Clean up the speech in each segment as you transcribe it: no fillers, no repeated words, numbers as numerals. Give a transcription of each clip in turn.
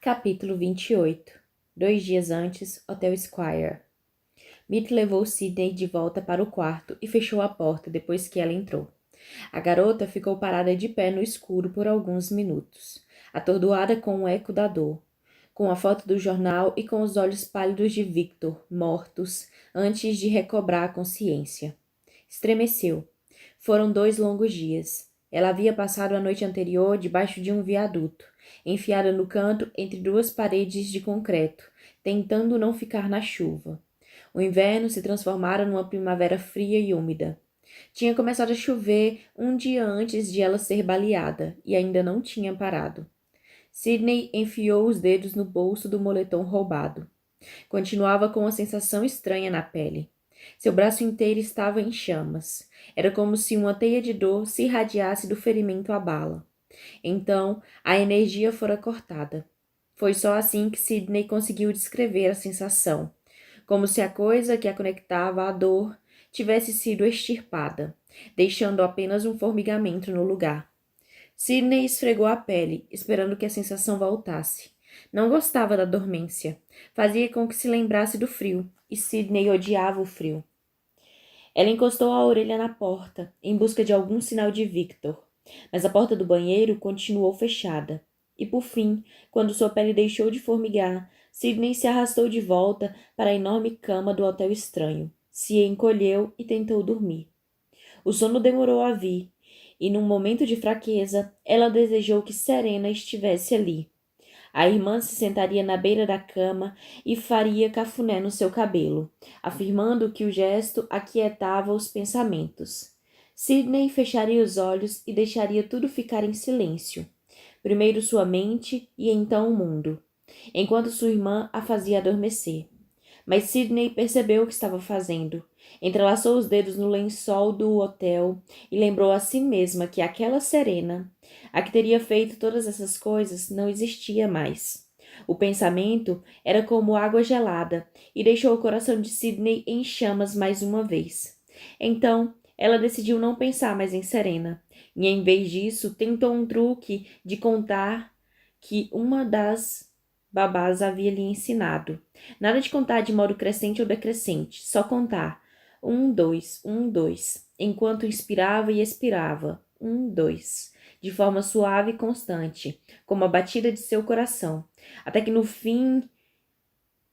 Capítulo 28. 2 dias antes, Hotel Squire. Mick levou Sidney de volta para o quarto e fechou a porta depois que ela entrou. A garota ficou parada de pé no escuro por alguns minutos, atordoada com o eco da dor, com a foto do jornal e com os olhos pálidos de Victor, mortos, antes de recobrar a consciência. Estremeceu. Foram 2 longos dias. Ela havia passado a noite anterior debaixo de um viaduto, enfiada no canto entre 2 paredes de concreto, tentando não ficar na chuva. O inverno se transformara numa primavera fria e úmida. Tinha começado a chover um dia antes de ela ser baleada, e ainda não tinha parado. Sidney enfiou os dedos no bolso do moletom roubado. Continuava com uma sensação estranha na pele. Seu braço inteiro estava em chamas. Era como se uma teia de dor se irradiasse do ferimento à bala. Então, a energia fora cortada. Foi só assim que Sidney conseguiu descrever a sensação, como se a coisa que a conectava à dor tivesse sido extirpada, deixando apenas um formigamento no lugar. Sidney esfregou a pele, esperando que a sensação voltasse. Não gostava da dormência. Fazia com que se lembrasse do frio, e Sidney odiava o frio. Ela encostou a orelha na porta, em busca de algum sinal de Victor, mas a porta do banheiro continuou fechada. E por fim, quando sua pele deixou de formigar, Sidney se arrastou de volta para a enorme cama do hotel estranho, se encolheu e tentou dormir. O sono demorou a vir, e num momento de fraqueza, ela desejou que Serena estivesse ali. A irmã se sentaria na beira da cama e faria cafuné no seu cabelo, afirmando que o gesto aquietava os pensamentos. Sidney fecharia os olhos e deixaria tudo ficar em silêncio. Primeiro sua mente e então o mundo, enquanto sua irmã a fazia adormecer. Mas Sidney percebeu o que estava fazendo. Entrelaçou os dedos no lençol do hotel e lembrou a si mesma que aquela Serena, a que teria feito todas essas coisas, não existia mais. O pensamento era como água gelada e deixou o coração de Sidney em chamas mais uma vez. Então, ela decidiu não pensar mais em Serena e, em vez disso, tentou um truque de contar que uma das babás havia lhe ensinado. Nada de contar de modo crescente ou decrescente, só contar. 1, 2, 1, 2, enquanto inspirava e expirava. 1, 2, de forma suave e constante, como a batida de seu coração, até que no fim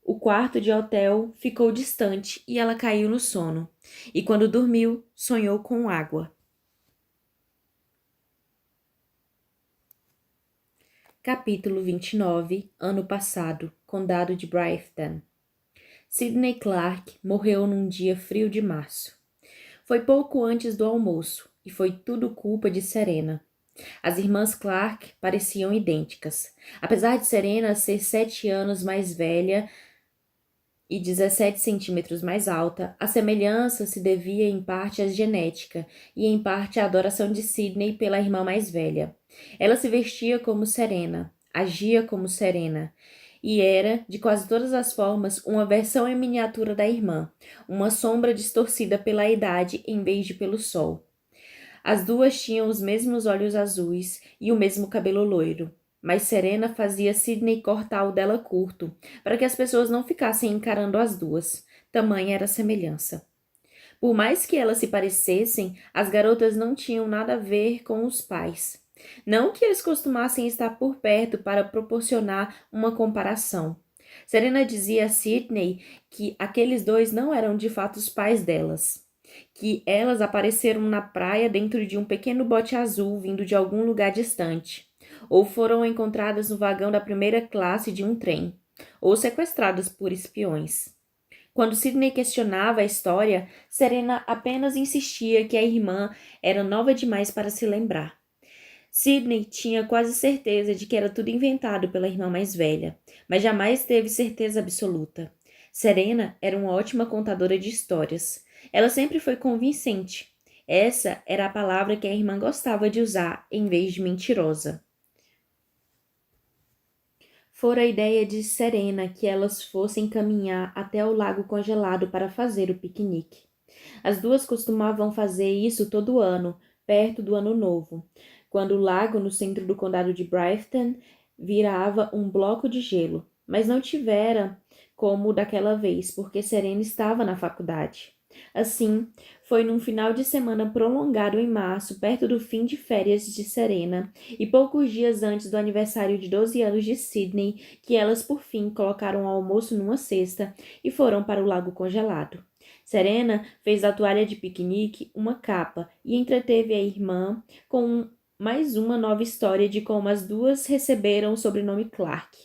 o quarto de hotel ficou distante e ela caiu no sono. E quando dormiu, sonhou com água. Capítulo 29. Ano passado. Condado de Brythton. Sidney Clark morreu num dia frio de março. Foi pouco antes do almoço, e foi tudo culpa de Serena. As irmãs Clark pareciam idênticas. Apesar de Serena ser 7 anos mais velha e 17 centímetros mais alta, a semelhança se devia em parte à genética e em parte à adoração de Sidney pela irmã mais velha. Ela se vestia como Serena, agia como Serena, e era, de quase todas as formas, uma versão em miniatura da irmã, uma sombra distorcida pela idade em vez de pelo sol. As duas tinham os mesmos olhos azuis e o mesmo cabelo loiro, mas Serena fazia Sidney cortar o dela curto, para que as pessoas não ficassem encarando as duas. Tamanha era a semelhança. Por mais que elas se parecessem, as garotas não tinham nada a ver com os pais. Não que eles costumassem estar por perto para proporcionar uma comparação. Serena dizia a Sidney que aqueles dois não eram de fato os pais delas, que elas apareceram na praia dentro de um pequeno bote azul vindo de algum lugar distante, ou foram encontradas no vagão da primeira classe de um trem, ou sequestradas por espiões. Quando Sidney questionava a história, Serena apenas insistia que a irmã era nova demais para se lembrar. Sidney tinha quase certeza de que era tudo inventado pela irmã mais velha, mas jamais teve certeza absoluta. Serena era uma ótima contadora de histórias. Ela sempre foi convincente. Essa era a palavra que a irmã gostava de usar, em vez de mentirosa. Fora a ideia de Serena que elas fossem caminhar até o lago congelado para fazer o piquenique. As duas costumavam fazer isso todo ano, perto do Ano Novo, quando o lago no centro do condado de Brythton virava um bloco de gelo, mas não tivera como daquela vez, porque Serena estava na faculdade. Assim, foi num final de semana prolongado em março, perto do fim de férias de Serena, e poucos dias antes do aniversário de 12 anos de Sidney, que elas por fim colocaram o almoço numa cesta e foram para o lago congelado. Serena fez da toalha de piquenique uma capa e entreteve a irmã com mais uma nova história de como as duas receberam o sobrenome Clark.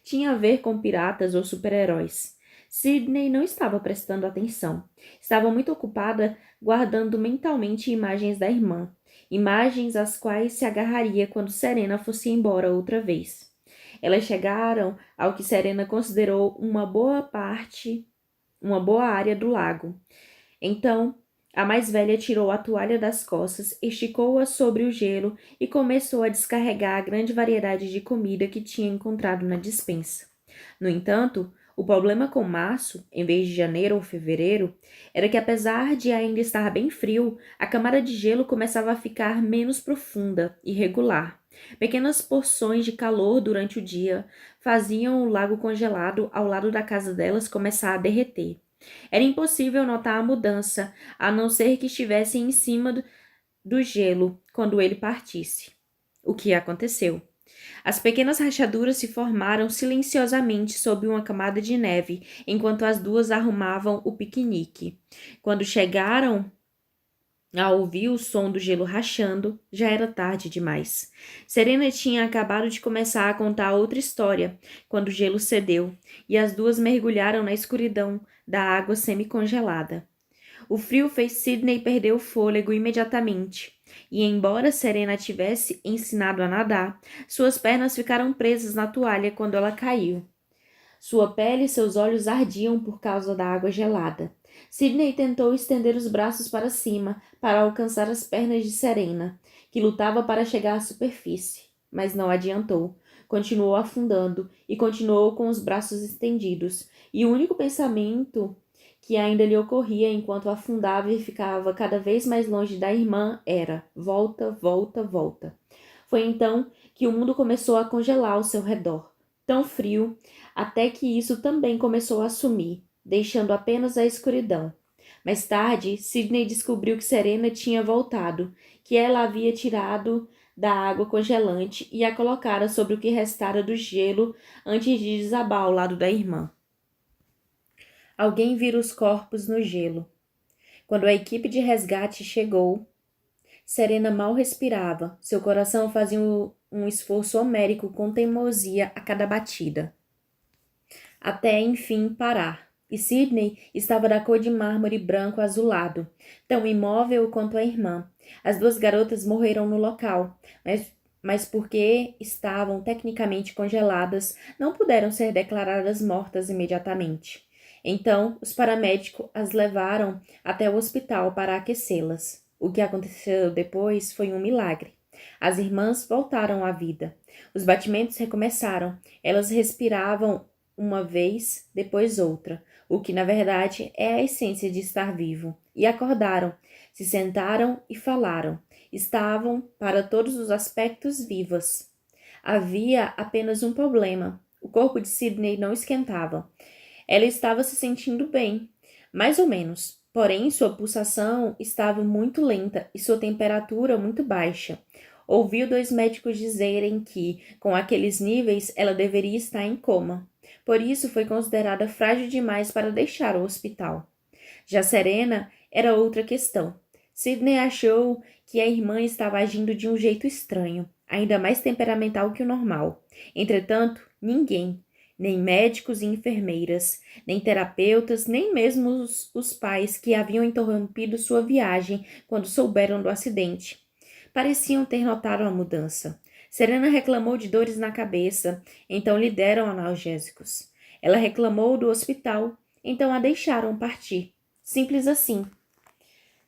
Tinha a ver com piratas ou super-heróis. Sidney não estava prestando atenção. Estava muito ocupada guardando mentalmente imagens da irmã, imagens às quais se agarraria quando Serena fosse embora outra vez. Elas chegaram ao que Serena considerou uma boa área do lago. Então, a mais velha tirou a toalha das costas, esticou-a sobre o gelo e começou a descarregar a grande variedade de comida que tinha encontrado na despensa. No entanto, o problema com março, em vez de janeiro ou fevereiro, era que apesar de ainda estar bem frio, a camada de gelo começava a ficar menos profunda e regular. Pequenas porções de calor durante o dia faziam o lago congelado ao lado da casa delas começar a derreter. Era impossível notar a mudança, a não ser que estivesse em cima do gelo quando ele partisse. O que aconteceu? As pequenas rachaduras se formaram silenciosamente sob uma camada de neve, enquanto as duas arrumavam o piquenique. Quando chegaram a ouvir o som do gelo rachando, já era tarde demais. Serena tinha acabado de começar a contar outra história, quando o gelo cedeu, e as duas mergulharam na escuridão da água semi-congelada. O frio fez Sidney perder o fôlego imediatamente, e embora Serena tivesse ensinado a nadar, suas pernas ficaram presas na toalha quando ela caiu. Sua pele e seus olhos ardiam por causa da água gelada. Sidney tentou estender os braços para cima para alcançar as pernas de Serena, que lutava para chegar à superfície, mas não adiantou. Continuou afundando e continuou com os braços estendidos, e o único pensamento que ainda lhe ocorria enquanto afundava e ficava cada vez mais longe da irmã era: volta, volta, volta. Foi então que o mundo começou a congelar ao seu redor, tão frio, até que isso também começou a sumir, deixando apenas a escuridão. Mais tarde, Sidney descobriu que Serena tinha voltado, que ela havia tirado da água congelante e a colocara sobre o que restara do gelo antes de desabar ao lado da irmã. Alguém vira os corpos no gelo. Quando a equipe de resgate chegou, Serena mal respirava. Seu coração fazia um esforço homérico com teimosia a cada batida, até enfim parar. E Sidney estava da cor de mármore branco azulado, tão imóvel quanto a irmã. As duas garotas morreram no local, mas porque estavam tecnicamente congeladas, não puderam ser declaradas mortas imediatamente. Então, os paramédicos as levaram até o hospital para aquecê-las. O que aconteceu depois foi um milagre. As irmãs voltaram à vida. Os batimentos recomeçaram. Elas respiravam uma vez, depois outra, o que na verdade é a essência de estar vivo. E acordaram, se sentaram e falaram. Estavam, para todos os aspectos, vivas. Havia apenas um problema. O corpo de Sidney não esquentava. Ela estava se sentindo bem, mais ou menos. Porém, sua pulsação estava muito lenta e sua temperatura muito baixa. Ouviu dois médicos dizerem que, com aqueles níveis, ela deveria estar em coma. Por isso, foi considerada frágil demais para deixar o hospital. Já Serena era outra questão. Sidney achou que a irmã estava agindo de um jeito estranho, ainda mais temperamental que o normal. Entretanto, ninguém, nem médicos e enfermeiras, nem terapeutas, nem mesmo os pais que haviam interrompido sua viagem quando souberam do acidente, pareciam ter notado a mudança. Serena reclamou de dores na cabeça, então lhe deram analgésicos. Ela reclamou do hospital, então a deixaram partir. Simples assim.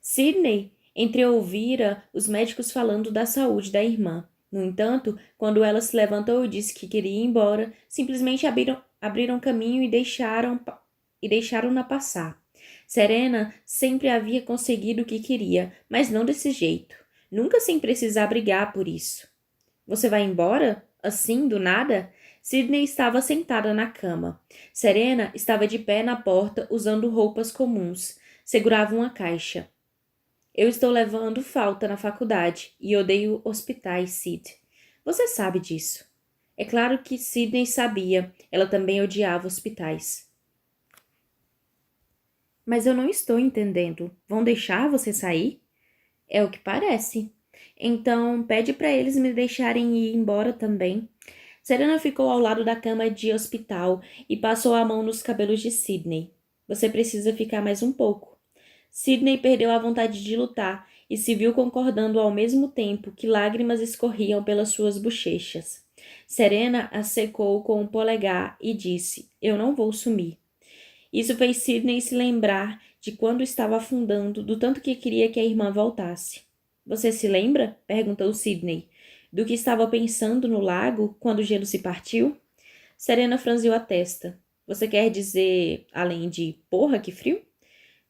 Sidney entreouvira os médicos falando da saúde da irmã. No entanto, quando ela se levantou e disse que queria ir embora, simplesmente abriram caminho e deixaram-na passar. Serena sempre havia conseguido o que queria, mas não desse jeito. Nunca sem precisar brigar por isso. Você vai embora? Assim, do nada, Sidney estava sentada na cama. Serena estava de pé na porta, usando roupas comuns. Segurava uma caixa. Eu estou levando falta na faculdade e odeio hospitais, Sid. Você sabe disso. É claro que Sidney sabia. Ela também odiava hospitais. Mas eu não estou entendendo. Vão deixar você sair? É o que parece. Então, pede para eles me deixarem ir embora também. Serena ficou ao lado da cama de hospital e passou a mão nos cabelos de Sidney. Você precisa ficar mais um pouco. Sidney perdeu a vontade de lutar e se viu concordando ao mesmo tempo que lágrimas escorriam pelas suas bochechas. Serena a secou com o polegar e disse: Eu não vou sumir. Isso fez Sidney se lembrar de quando estava afundando, do tanto que queria que a irmã voltasse. Você se lembra? Perguntou Sidney. Do que estava pensando no lago quando o gelo se partiu? Serena franziu a testa. Você quer dizer, além de porra, que frio?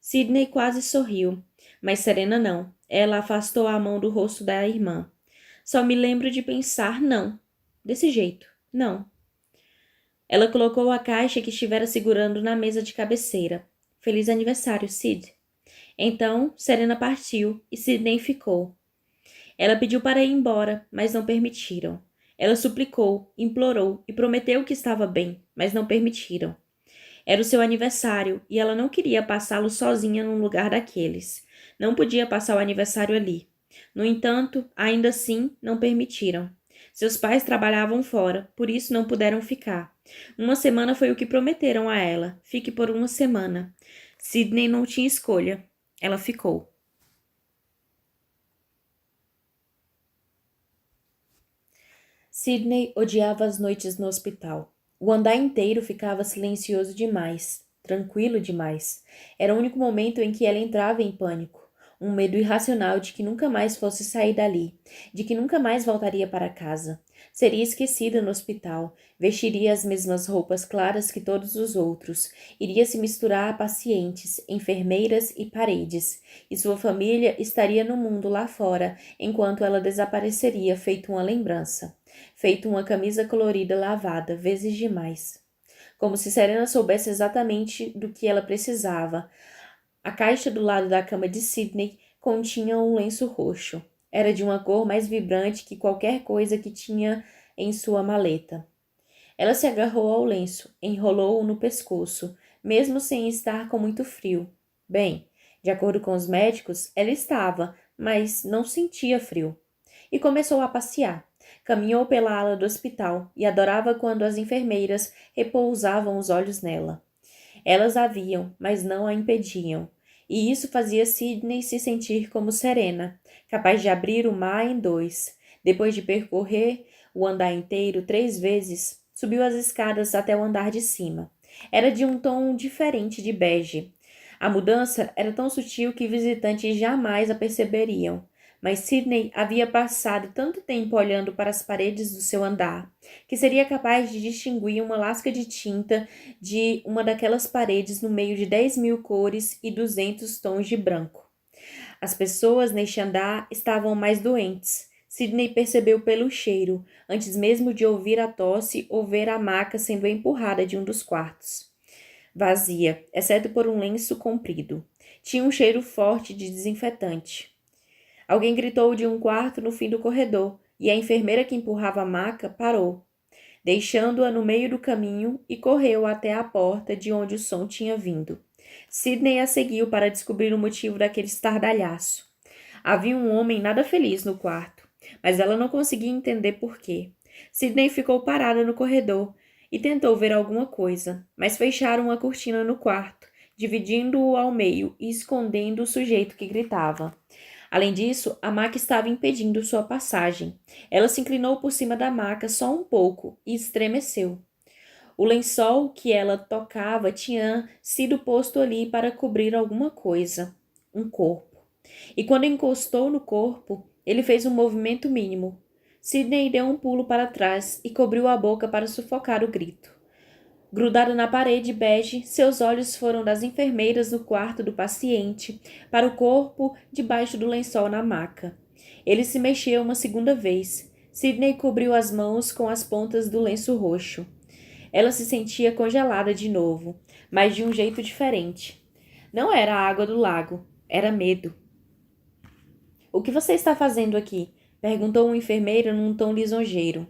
Sidney quase sorriu, mas Serena não. Ela afastou a mão do rosto da irmã. Só me lembro de pensar não. Desse jeito, não. Ela colocou a caixa que estivera segurando na mesa de cabeceira. Feliz aniversário, Sid. Então, Serena partiu e Sidney ficou. Ela pediu para ir embora, mas não permitiram. Ela suplicou, implorou e prometeu que estava bem, mas não permitiram. Era o seu aniversário e ela não queria passá-lo sozinha num lugar daqueles. Não podia passar o aniversário ali. No entanto, ainda assim, não permitiram. Seus pais trabalhavam fora, por isso não puderam ficar. Uma semana foi o que prometeram a ela. Fique por uma semana. Sidney não tinha escolha. Ela ficou. Sidney odiava as noites no hospital. O andar inteiro ficava silencioso demais, tranquilo demais. Era o único momento em que ela entrava em pânico. Um medo irracional de que nunca mais fosse sair dali, de que nunca mais voltaria para casa. Seria esquecida no hospital, vestiria as mesmas roupas claras que todos os outros, iria se misturar a pacientes, enfermeiras e paredes, e sua família estaria no mundo lá fora, enquanto ela desapareceria feito uma lembrança. Feito uma camisa colorida lavada, vezes demais. Como se Serena soubesse exatamente do que ela precisava. A caixa do lado da cama de Sidney continha um lenço roxo. Era de uma cor mais vibrante que qualquer coisa que tinha em sua maleta. Ela se agarrou ao lenço, enrolou-o no pescoço, mesmo sem estar com muito frio. Bem, de acordo com os médicos, ela estava, mas não sentia frio. E começou a passear. Caminhou pela ala do hospital e adorava quando as enfermeiras repousavam os olhos nela. Elas a viam, mas não a impediam. E isso fazia Sidney se sentir como Serena, capaz de abrir o mar em dois. Depois de percorrer o andar inteiro 3 vezes, subiu as escadas até o andar de cima. Era de um tom diferente de bege. A mudança era tão sutil que visitantes jamais a perceberiam. Mas Sidney havia passado tanto tempo olhando para as paredes do seu andar, que seria capaz de distinguir uma lasca de tinta de uma daquelas paredes no meio de 10.000 cores e 200 tons de branco. As pessoas neste andar estavam mais doentes. Sidney percebeu pelo cheiro, antes mesmo de ouvir a tosse ou ver a maca sendo empurrada de um dos quartos. Vazia, exceto por um lenço comprido. Tinha um cheiro forte de desinfetante. Alguém gritou de um quarto no fim do corredor, e a enfermeira que empurrava a maca parou, deixando-a no meio do caminho e correu até a porta de onde o som tinha vindo. Sidney a seguiu para descobrir o motivo daquele estardalhaço. Havia um homem nada feliz no quarto, mas ela não conseguia entender por quê. Sidney ficou parada no corredor e tentou ver alguma coisa, mas fecharam a cortina no quarto, dividindo-o ao meio e escondendo o sujeito que gritava. Além disso, a maca estava impedindo sua passagem. Ela se inclinou por cima da maca só um pouco e estremeceu. O lençol que ela tocava tinha sido posto ali para cobrir alguma coisa, um corpo. E quando encostou no corpo, ele fez um movimento mínimo. Sidney deu um pulo para trás e cobriu a boca para sufocar o grito. Grudado na parede bege, seus olhos foram das enfermeiras no quarto do paciente para o corpo debaixo do lençol na maca. Ele se mexeu uma segunda vez. Sidney cobriu as mãos com as pontas do lenço roxo. Ela se sentia congelada de novo, mas de um jeito diferente. Não era a água do lago, era medo. O que você está fazendo aqui? Perguntou um enfermeiro num tom lisonjeiro.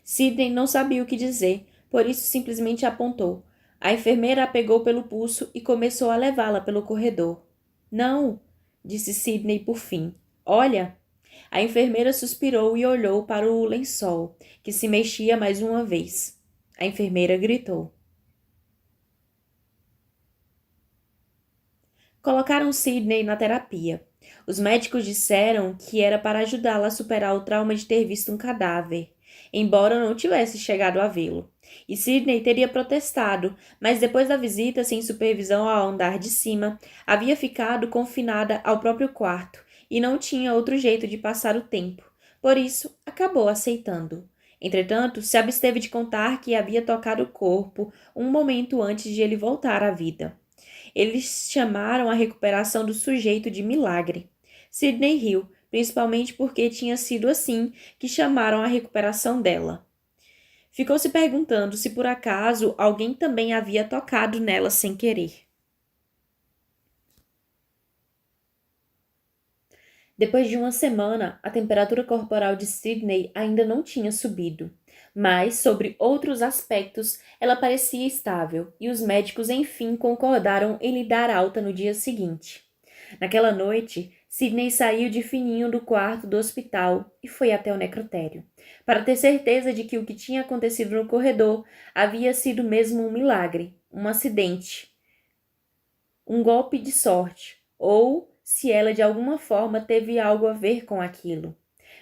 Sidney não sabia o que dizer, por isso simplesmente apontou. A enfermeira a pegou pelo pulso e começou a levá-la pelo corredor. Não, disse Sidney por fim. Olha! A enfermeira suspirou e olhou para o lençol, que se mexia mais uma vez. A enfermeira gritou. Colocaram Sidney na terapia. Os médicos disseram que era para ajudá-la a superar o trauma de ter visto um cadáver, embora não tivesse chegado a vê-lo. E Sidney teria protestado, mas depois da visita sem supervisão ao andar de cima, havia ficado confinada ao próprio quarto e não tinha outro jeito de passar o tempo. Por isso, acabou aceitando. Entretanto, se absteve de contar que havia tocado o corpo um momento antes de ele voltar à vida. Eles chamaram a recuperação do sujeito de milagre. Sidney riu, principalmente porque tinha sido assim que chamaram a recuperação dela. Ficou se perguntando se por acaso alguém também havia tocado nela sem querer. Depois de uma semana, a temperatura corporal de Sidney ainda não tinha subido, mas sobre outros aspectos ela parecia estável e os médicos enfim concordaram em lhe dar alta no dia seguinte. Naquela noite, Sidney saiu de fininho do quarto do hospital e foi até o necrotério, para ter certeza de que o que tinha acontecido no corredor havia sido mesmo um milagre, um acidente, um golpe de sorte, ou se ela de alguma forma teve algo a ver com aquilo.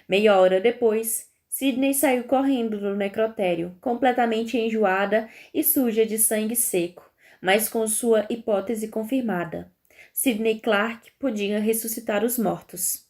Meia hora depois, Sidney saiu correndo do necrotério, completamente enjoada e suja de sangue seco, mas com sua hipótese confirmada. Sidney Clark podia ressuscitar os mortos.